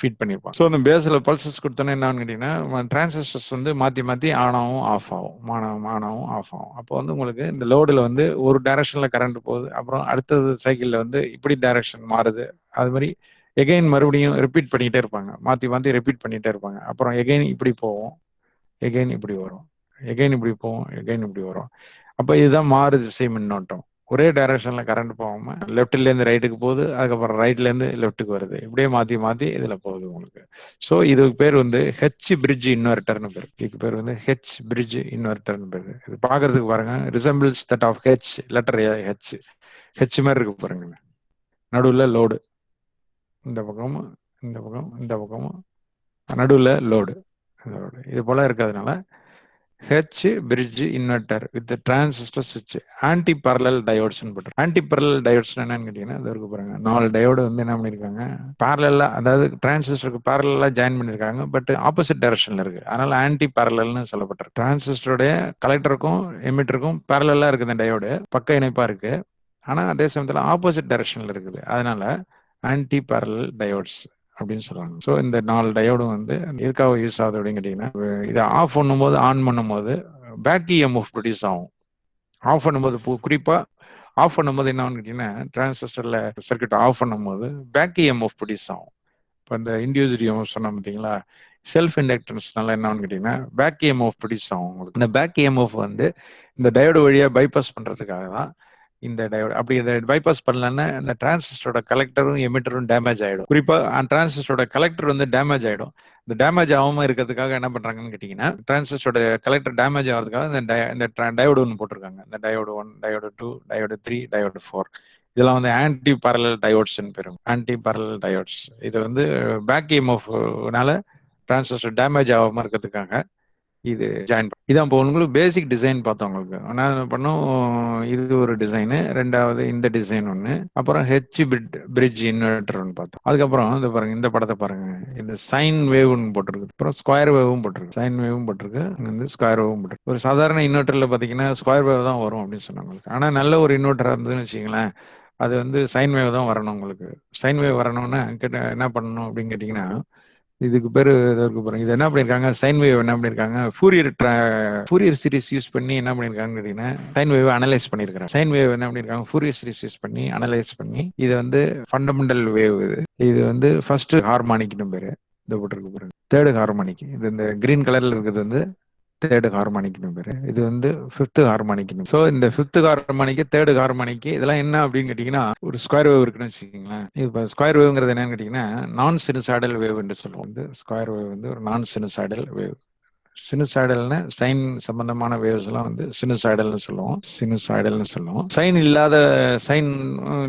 ஃபீட் பண்ணியிருப்பாங்க. ஸோ அந்த பேஸில் பல்சஸ் கொடுத்தோன்னே என்னன்னு கேட்டிங்கன்னா டிரான்சிஸ்டர்ஸ் வந்து மாற்றி மாற்றி ஆனாவும் ஆஃப் ஆகும், ஆனாவும் ஆஃப் ஆகும். அப்போ வந்து உங்களுக்கு இந்த லோடில் வந்து ஒரு டைரக்ஷனில் கரண்ட் போகுது, அப்புறம் அடுத்தது சைக்கிளில் வந்து இப்படி டைரக்ஷன் மாறுது. அது மாதிரி எகைன் மறுபடியும் ரிப்பீட் பண்ணிகிட்டே இருப்பாங்க, மாற்றி மாற்றி ரிப்பீட் பண்ணிகிட்டே இருப்பாங்க. அப்புறம் எகைன் இப்படி போகும், எகைன் இப்படி வரும், எகைன் இப்படி போகும், எகைன் இப்படி வரும். அப்போ இதுதான் மாறு திசை மின்னோட்டம். ஒரே டைரக்ஷன்ல கரண்ட் போகாம லெஃப்ட்ல இருந்து ரைட்டுக்கு போகுது, அதுக்கப்புறம் ரைட்ல இருந்து லெஃப்ட்டுக்கு வருது, இப்படியே மாத்தி மாத்தி இதுல போகுது உங்களுக்கு. ஸோ இதுக்கு பேர் வந்து ஹெச் பிரிட்ஜ் இன்வெர்டர்னு பேர். இதுக்கு பேர் வந்து ஹெச் பிரிட்ஜ் இன்வெர்டர்னு பேர். இது பாக்குறதுக்கு பாருங்க resembles that of H, letter H, H மாதிரி இருக்கு பாருங்க. நடுவுல லோடு, இந்த பக்கமும் இந்த பக்கம் இந்த பக்கமும் நடுவுல லோடு, இது போல இருக்கிறதுனால H bridge inverter with transistor சுவிட்ச் anti parallel diodes. Anti parallel diodes என்னன்னு கேட்டீங்கன்னா அது இருக்கு பாருங்க. 4 டயோடு வந்து என்ன பண்ணிருக்காங்க, பேரலா, அதாவது டிரான்சிஸ்டருக்கு பேரலா ஜாயின் பண்ணிருக்காங்க, பட் ஆப்போசிட் டைரக்ஷன்ல இருக்கு. அதனால ஆன்டி பேரலல்னு சொல்லப்பட்டிருக்கு. டிரான்சிஸ்டருடைய கலெக்டருக்கும் எமிட்டருக்கும் பேரலா இருக்கு இந்த டயோடு, பக்க இணைப்பா இருக்கு. ஆனா அதே சமயத்துல ஆப்போசிட் டைரக்ஷன்ல இருக்குது. அதனால ஆன்டி பேரலல் டயோட்ஸ் அப்படின்னு சொல்லுவாங்க. ஸோ இந்த 4 டயோடும் வந்து எதுக்காக யூஸ் ஆகுது அப்படின்னு கேட்டீங்கன்னா, இதை ஆஃப் பண்ணும்போது ஆன் பண்ணும்போது பேக் இஎம்எஃப் ப்ரொடியூஸ் ஆகும். ஆஃப் பண்ணும்போது குறிப்பா ஆஃப் பண்ணும்போது என்ன கேட்டீங்கன்னா, டிரான்சிஸ்டர்ல சர்க்கியூட் ஆஃப் பண்ணும்போது பேக் இஎம்எஃப் ப்ரொடியூஸ் ஆகும். இப்போ இந்த இண்டியூஸ்ட் இஎம்எஃப் சொன்ன பார்த்தீங்களா, செல்ஃப் இண்டக்டன்ஸ்னால என்னன்னு கேட்டீங்கன்னா பேக் இஎம்எஃப் ப்ரொடியூஸ் ஆகும் உங்களுக்கு. இந்த பேக் இஎம்எஃப் வந்து இந்த டயோடு வழியா பைபாஸ் பண்றதுக்காக தான் இந்த டயோடு. அப்படி இதை பைபாஸ் பண்ணலன்னா இந்த டிரான்சிஸ்டரோட கலெக்டரும் எமிட்டரும் டேமேஜ் ஆயிடும். குறிப்பா டிரான்சிஸ்டரோட கலெக்டர் வந்து டேமேஜ் ஆயிடும். இந்த டேமேஜ் ஆகாம இருக்கிறதுக்காக என்ன பண்றாங்கன்னு கேட்டீங்கன்னா, டிரான்சிஸ்டரோட கலெக்டர் டேமேஜ் ஆகிறதுக்காக இந்த டயோடு ஒன்று போட்டிருக்காங்க. இந்த டயோடு 1, டயோடு 2, டயோடு 3, டயோடு 4. இதெல்லாம் வந்து ஆன்டி பேரலல் டயோட்ஸ் பேரும். ஆன்டி பேரலல் டயோட்ஸ் இது வந்து பேக் இஎம்எஃப்னால டிரான்சிஸ்டர் டேமேஜ் ஆகாம இருக்கிறதுக்காக இது ஜாயின். இதான் இப்போ உங்களுக்கு பேசிக் டிசைன் பார்த்தோம். உங்களுக்கு ஆனால் பண்ணோம், இது ஒரு டிசைனு, ரெண்டாவது இந்த டிசைன் ஒன்று, அப்புறம் ஹெச் பிரிட்ஜ் இன்வெர்டர் ஒன்று பார்த்தோம். அதுக்கப்புறம் இந்த பாருங்க, இந்த படத்தை பாருங்க, இந்த சைன் வேவ்னு போட்டிருக்கு, அப்புறம் ஸ்கொயர் வேவும் போட்டிருக்கு, சைன் வேவும் போட்டிருக்கு, வந்து ஸ்கொயர் வேவும் போட்டிருக்கு. ஒரு சாதாரண இன்வெர்டர்ல பார்த்தீங்கன்னா ஸ்கொயர் வேவ் தான் வரும் அப்படின்னு சொன்னாங்க. ஆனால் நல்ல ஒரு இன்வெர்டர் இருந்ததுன்னு வச்சுங்களேன், அது வந்து சைன் வேவ் தான் வரணும். உங்களுக்கு சைன் வேவ் வரணும்னா என்ன பண்ணணும் அப்படின்னு கேட்டீங்கன்னா, இதுக்கு பேரு இருக்கு பாருங்க. இது என்ன பண்ணிருக்காங்க, சைன் வேவ் என்ன பண்ணிருக்காங்க, ஃபூரியர் சீரிஸ் யூஸ் பண்ணி என்ன பண்ணிருக்காங்க கேட்டீங்கன்னா சைன் வேவ் அனலைஸ் பண்ணிருக்காங்க. சைன் வேவ் என்ன பண்ணிருக்காங்க, ஃபூரியர் சீரிஸ் யூஸ் பண்ணி அனலைஸ் பண்ணி இது வந்து ஃபண்டமெண்டல் வேவ். இது வந்து ஃபர்ஸ்ட் ஹார்மானிக்னு பேரு. இந்த போட்டிருக்கு பாருங்க, தேர்ட் ஹார்மானிக். இது இந்த கிரீன் கலர்ல இருக்கிறது வந்து தேர்ட் ஹார்மானிக்னு பேரு. இது வந்து ஃபிஃப்த் ஹார்மானிக். ஸோ இந்த ஃபிஃப்த் ஹார்மானிக், தேர்ட் ஹார்மானிக் இதெல்லாம் என்ன அப்படின்னு கேட்டீங்கன்னா, ஒரு ஸ்கொயர் வேவ் இருக்குன்னு வச்சுக்கோங்களேன். இப்போ ஸ்கொயர் வேவ்ங்கிறது என்னன்னு கேட்டீங்கன்னா நான் சினுசாய்டல் வேவ் என்று சொல்லுவோம். வந்து ஸ்கொயர் வேவ் வந்து ஒரு நான் சினுசாய்டல் வேவ். சினுசாய்டல்னா சைன் சம்பந்தமான வேவ்ஸ் எல்லாம் வந்து சினுசாய்டல்னு சொல்லுவோம். சைன்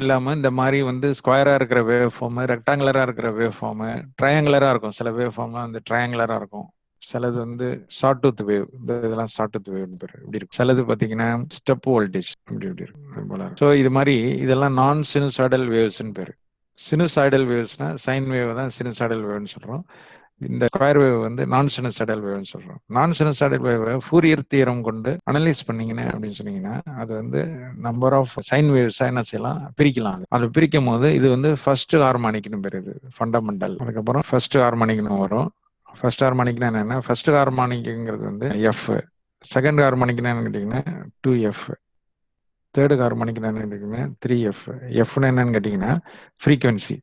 இல்லாம இந்த மாதிரி வந்து ஸ்கொயரா இருக்கிற வேவ் ஃபார்ம், ரெக்டாங்குலரா இருக்கிற வேவ் ஃபார்ம், ட்ரையாங்குலரா இருக்கும். சில வேவ் ஃபார்ம்லாம் வந்து ட்ரையாங்குலரா இருக்கும். சிலது வந்து ஷார்ட் டூத் வேவ், இதெல்லாம் ஷார்ட் டூத் வேவ் இப்படி இருக்கும். சிலது பாத்தீங்கன்னா ஸ்டெப் வோல்டேஜ் இப்படி இருக்கும். ஸோ இது மாதிரி இதெல்லாம் நான் சினுசாய்டல் வேவ்ஸ்ன்னு பேரு. சினுசாய்டல் வேவ்ஸ்னா சைன் வேவ் தான் சினுசாய்டல் வேவ்னு சொல்றோம். இந்த ஸ்கொயர் வேவ் வந்து நான் சினுசாய்டல் வேவ்னு சொல்றோம். நான் சினுசாய்டல் வேவ் ஃபூரியர் தியரம் கொண்டு அனலைஸ் பண்ணீங்கன்னா அப்படின்னு சொன்னீங்கன்னா அது வந்து நம்பர் ஆஃப் சைன் வேவ்ஸ் என்ன செய்யலாம், பிரிக்கலாம். அது பிரிக்கும் போது இது வந்து ஃபர்ஸ்ட் ஹார்மானிக்னு பேரு, இது ஃபண்டமெண்டல். அதுக்கப்புறம் ஃபர்ஸ்ட் ஹார்மானிக்னு வரும். ஃபர்ஸ்ட் ஹார்மானிக்னா என்னன்னா, ஃபர்ஸ்ட் ஹார்மானிக்ங்கிறது வந்து எஃப், செகண்ட் ஹார்மானிக்னா என்னன்னு கேட்டீங்கன்னா 2F, தேர்டு ஹார்மானிக்னா என்னன்னு கேட்டீங்கன்னா 3F. எஃப்னு என்னன்னு கேட்டீங்கன்னா ஃப்ரீக்வன்சி.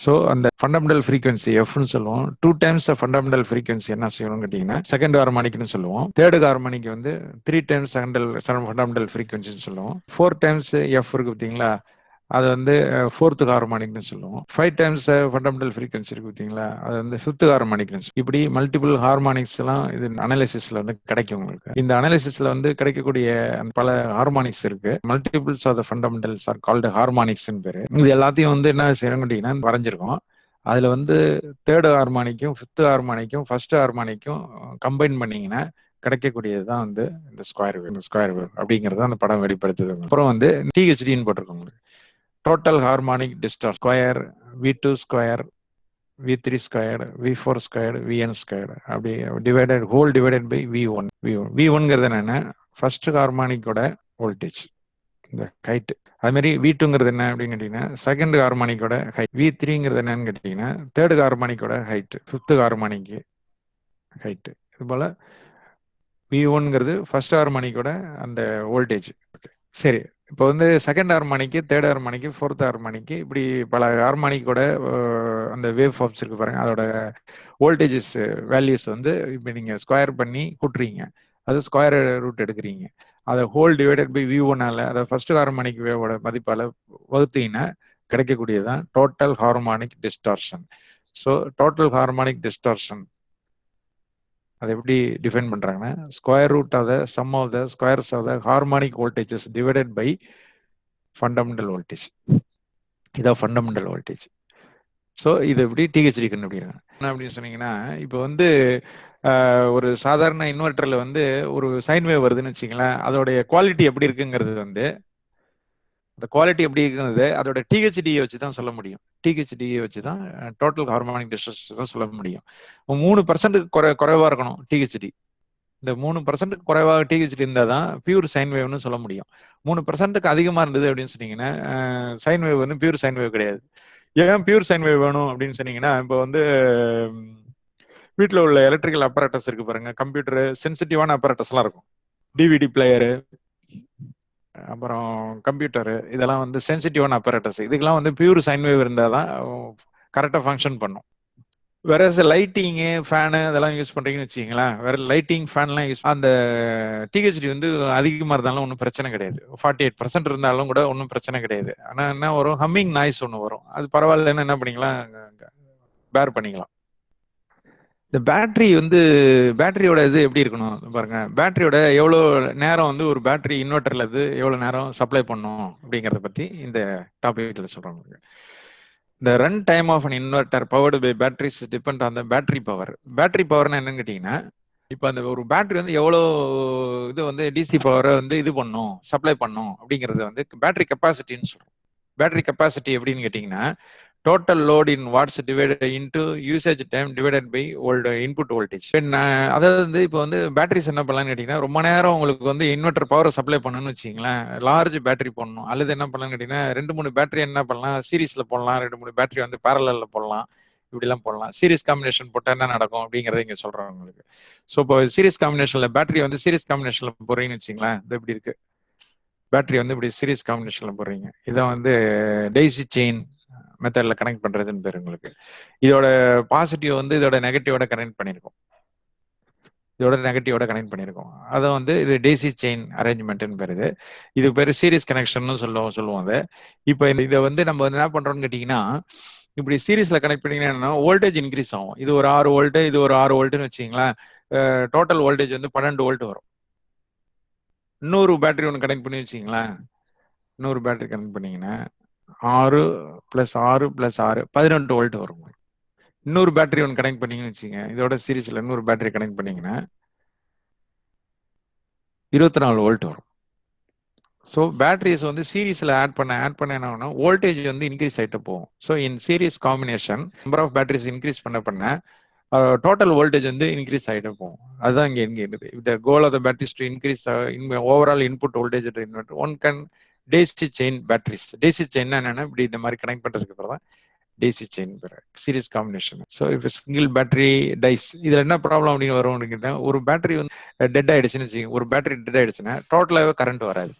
ஸோ அந்த ஃபண்டமெண்டல் ஃப்ரீக்வன்சி எஃப்னு சொல்லுவோம். 2 டைம்ஸ் ஃபண்டமெண்டல் ஃப்ரீக்வன்சி என்ன செய்யணும்னு கேட்டீங்கன்னா செகண்ட் ஹார்மானிக்னு சொல்லுவோம். தேர்டு ஹார்மானிக் வந்து 3 டைம்ஸ் ஃபண்டமெண்டல் ஃப்ரீக்வன்சின்னு சொல்லுவோம். 4 டைம்ஸ் எஃப் இருக்கு பார்த்தீங்களா, அது வந்து ஃபோர்த் ஹார்மானிக்னு சொல்லுவோம். 5 டைம்ஸ் ஃபண்டமெண்டல் ஃப்ரீக்வன்சி இருக்கு பார்த்தீங்களா, அது வந்து ஃபிஃப்த் ஹார்மானிக்னு சொல்லுவோம். இப்படி மல்டிபிள் ஹார்மானிக்ஸ் எல்லாம் இது அனாலிசிஸ்ல வந்து கிடைக்கும் உங்களுக்கு. இந்த அனாலிசிஸ்ல வந்து கிடைக்கக்கூடிய பல ஹார்மானிக்ஸ் இருக்கு. Multiples of the fundamentals are called harmonics பேரு. இது எல்லாத்தையும் வந்து என்ன செய்யறோம் கேட்டீங்கன்னா வரைஞ்சிருக்கோம். அதுல வந்து தேர்ட் ஹார்மானிக்கும் ஃபிஃப்த் ஹார்மானிக்கும் ஃபர்ஸ்ட் ஹார்மானிக்கும் கம்பைன் பண்ணீங்கன்னா கிடைக்கக்கூடியதுதான் வந்து இந்த ஸ்கொயர் வேவ் அப்படிங்கறது அந்த படம் வெளிப்படுத்துது. அப்புறம் வந்து டிஹெச்டின்னு போட்டிருக்கோம். Total harmonic distortion square, V2 square, V3 square, V4 square, Vn square அப்படி டிவைடட் பை V1. V1ங்கிறது என்னன்னா ஃபர்ஸ்ட் ஹார்மானிக்கோட வோல்டேஜ், இந்த ஹைட். அது மாதிரி V2ங்கிறது என்ன அப்படின்னு கேட்டீங்கன்னா செகண்ட் ஹார்மானிக்கோட ஹைட். V3ங்கிறது என்னன்னு கேட்டீங்கன்னா தேர்ட் ஹார்மானிக்கோட ஹைட், ஃபிஃப்த் ஹார்மானிக் ஹைட். இது போல V1ங்கிறது ஃபர்ஸ்ட் ஹார்மானிக்கோட அந்த வோல்டேஜ். சரி, இப்போ வந்து செகண்ட் ஹார்மானிக்கு, தேர்ட் ஹார்மானிக்கு, ஃபோர்த் ஹார்மானிக்கு, இப்படி பல ஹார்மானிக்கோட அந்த வேவ் ஃபார்ம்ஸ் இருக்கு பாருங்க, அதோட வோல்டேஜஸ் வேல்யூஸ் வந்து இப்போ நீங்க ஸ்கொயர் பண்ணி கூட்டுறீங்க. அது ஸ்கொயர் ரூட் எடுக்கிறீங்க. அதை ஹோல் டிவைடட் பை V1ஆல அதை ஃபர்ஸ்ட் ஹார்மோனிக் வேவோட மதிப்பால வகுத்தீங்கன்னா கிடைக்கக்கூடியதான் total harmonic distortion. So total harmonic distortion அதை எப்படி டிஃபைன் பண்றாங்கன்னா, square root of the sum of the squares of the harmonic voltages divided by fundamental voltage. இதான் ஃபண்டமெண்டல் வோல்டேஜ். ஸோ இது எப்படி டிஹெச்டி கண்டுபிடிக்கிறாங்க என்ன அப்படின்னு சொன்னீங்கன்னா, இப்போ வந்து ஒரு சாதாரண இன்வெர்டர்ல வந்து ஒரு சைன் வேவ் வருதுன்னு வச்சுங்களேன், அதோடைய குவாலிட்டி எப்படி இருக்குங்கிறது வந்து அந்த குவாலிட்டி எப்படி இருக்கிறது அதோட டிஹெச்டியை வச்சு தான் சொல்ல முடியும். டிஹெச்டியை வச்சு தான் டோட்டல் ஹார்மோனிக் டிஸ்டர்பன்ஸ் தான் சொல்ல முடியும். 3% குறைவா இருக்கணும் டிஹெச்டி. இந்த 3% குறைவாக டிஹெச்டி இருந்தால் தான் பியூர் சைன் வேவ்னு சொல்ல முடியும். 3% அதிகமாக இருந்தது அப்படின்னு சொன்னீங்கன்னா சைன் வேவ் வந்து பியூர் சைன் வேவ் கிடையாது. ஏன் பியூர் சைன் வேவ் வேணும் அப்படின்னு சொன்னீங்கன்னா, இப்போ வந்து வீட்டில் உள்ள எலக்ட்ரிக்கல் அப்பரேட்டஸ் இருக்கு பாருங்க, கம்ப்யூட்டரு சென்சிட்டிவான அப்பரேட்டஸ் எல்லாம் இருக்கும். டிவிடி பிளேயரு, அப்புறம் கம்ப்யூட்டரு, இதெல்லாம் வந்து சென்சிட்டிவான அப்பரேட்டஸ். இதுக்கெல்லாம் வந்து பியூர் சைன் வேவ் இருந்தால் தான் கரெக்டாக ஃபங்க்ஷன் பண்ணும். வேற லைட்டிங்கு ஃபேனு அதெல்லாம் யூஸ் பண்றீங்கன்னு வச்சுங்களேன், வேற லைட்டிங் ஃபேன்லாம் யூஸ் அந்த டிஹெச்டி வந்து அதிகமாக இருந்தாலும் ஒன்றும் பிரச்சனை கிடையாது. 48% இருந்தாலும் கூட ஒன்றும் பிரச்சனை கிடையாது. ஆனால் என்ன வரும், ஹம்மிங் நாய்ஸ் ஒன்று வரும். அது பரவாயில்லன்னு என்ன பண்ணிக்கலாம், பேர் பண்ணிக்கலாம். இந்த பேட்டரி வந்து பேட்டரியோட இது எப்படி இருக்கணும் பாருங்க, பேட்டரியோட எவ்வளோ நேரம் வந்து ஒரு பேட்டரி இன்வெர்டர்ல இருந்து எவ்வளோ நேரம் சப்ளை பண்ணும் அப்படிங்கிறத பத்தி இந்த டாபிக்ல சொல்றோம். The run time of an inverter powered by batteries depend on the battery power. Battery பவர்னா என்னன்னு கேட்டீங்கன்னா, இப்போ அந்த ஒரு பேட்டரி வந்து எவ்வளோ இது வந்து டிசி பவரை வந்து இது பண்ணும் சப்ளை பண்ணும் அப்படிங்கிறது வந்து பேட்டரி கெப்பாசிட்டின்னு சொல்றோம். பேட்டரி கெப்பாசிட்டி எப்படின்னு கேட்டீங்கன்னா, total load in watts divided into usage time divided by input voltage. அதாவது வந்து இப்போ வந்து பேட்டரிஸ் என்ன பண்ணலாம்னு கேட்டீங்கன்னா, ரொம்ப நேரம் உங்களுக்கு வந்து இன்வெர்டர் பவரை சப்ளை பண்ணணும்னு வச்சிங்களேன், லார்ஜ் பேட்டரி போடணும். அல்லது என்ன பண்ணலாம்னு கேட்டீங்கன்னா, 2-3 பேட்டரி என்ன பண்ணலாம், சீரீஸ்ல போடலாம், 2-3 பேட்டரி வந்து பேரலல்ல போடலாம், இப்படிலாம் போடலாம். சீரிஸ் காம்பினேஷன் போட்டால் என்ன நடக்கும் அப்படிங்கிறத இங்கே சொல்றேன் உங்களுக்கு. ஸோ இப்போ சீரிஸ் காம்பினேஷன்ல பேட்டரி வந்து சீரிஸ் காம்பினேஷன்ல போடுறீங்கன்னு வச்சிங்களேன், இது எப்படி இருக்கு, பேட்டரி வந்து இப்படி சீரிஸ் காம்பினேஷன்ல போடுறீங்க, இதை வந்து டெய்சி செயின் மெத்தட்ல கனெக்ட் பண்றதுன்னு பேரு உங்களுக்கு. இதோட பாசிட்டிவ் வந்து இதோட நெகட்டிவோட கனெக்ட் பண்ணிருக்கோம், கனெக்ட் பண்ணிருக்கோம். அதை வந்து இது டேசி செயின் அரேஞ்ச்மெண்ட்னு பேரு. இது பேரு சீரிஸ் கனெக்ஷன் சொல்லுவோம் அதை. இப்போ இதை வந்து நம்ம என்ன பண்றோம்னு கேட்டீங்கன்னா, இப்படி சீரிஸ்ல கனெக்ட் பண்ணீங்கன்னா வோல்டேஜ் இன்க்ரீஸ் ஆகும். இது ஒரு 6 வோல்ட், இது ஒரு 6 வோல்ட்னு வச்சுங்களேன், டோட்டல் வோல்டேஜ் வந்து 12 வோல்ட் வரும். இன்னொரு பேட்டரி ஒன்று கனெக்ட் பண்ணி வச்சிங்களேன், இன்னொரு பேட்டரி கனெக்ட் பண்ணீங்கன்னா 6 + 6 + 6 18 வோல்ட் வரும். இன்னொரு பேட்டரி ஒன்று கனெக்ட் பண்ணீங்கன்னு வச்சுங்க, இதோட சீரிஸ்ல இன்னொரு பேட்டரி கனெக்ட் பண்ணீங்கன்னா 24 வோல்ட் வரும். ஸோ பேட்டரிஸ் வந்து சீரீஸ்ல ஆட் பண்ண என்ன ஆகும்னா வோல்டேஜ் வந்து இன்க்ரீஸ் ஆகிட்டு போகும். So in series combination number of batteries increase பண்ண டோட்டல் வோல்டேஜ் வந்து இன்க்ரீஸ் ஆகிட்டு போகும். அதுதான் இங்கே இருக்குது. The goal of the batteries to increase overall input voltage inverter. One can daisy chain batteries. Daisy chain என்னன்னா இப்படி இந்த மாதிரி கனெக்ட் பண்றதுக்கு அப்புறம் தான் daisy chain series combination. So இப்போ சிங்கிள் பேட்டரி டைஸ் இதுல என்ன ப்ராப்ளம் அப்படின்னு வரும் அப்படிங்கிட்ட, ஒரு பேட்டரி வந்து டெட் ஆயிடுச்சுன்னு வச்சுக்கோங்க, ஒரு பேட்டரி டெட் ஆயிடுச்சுன்னா டோட்டலாகவே கரண்ட் வராது.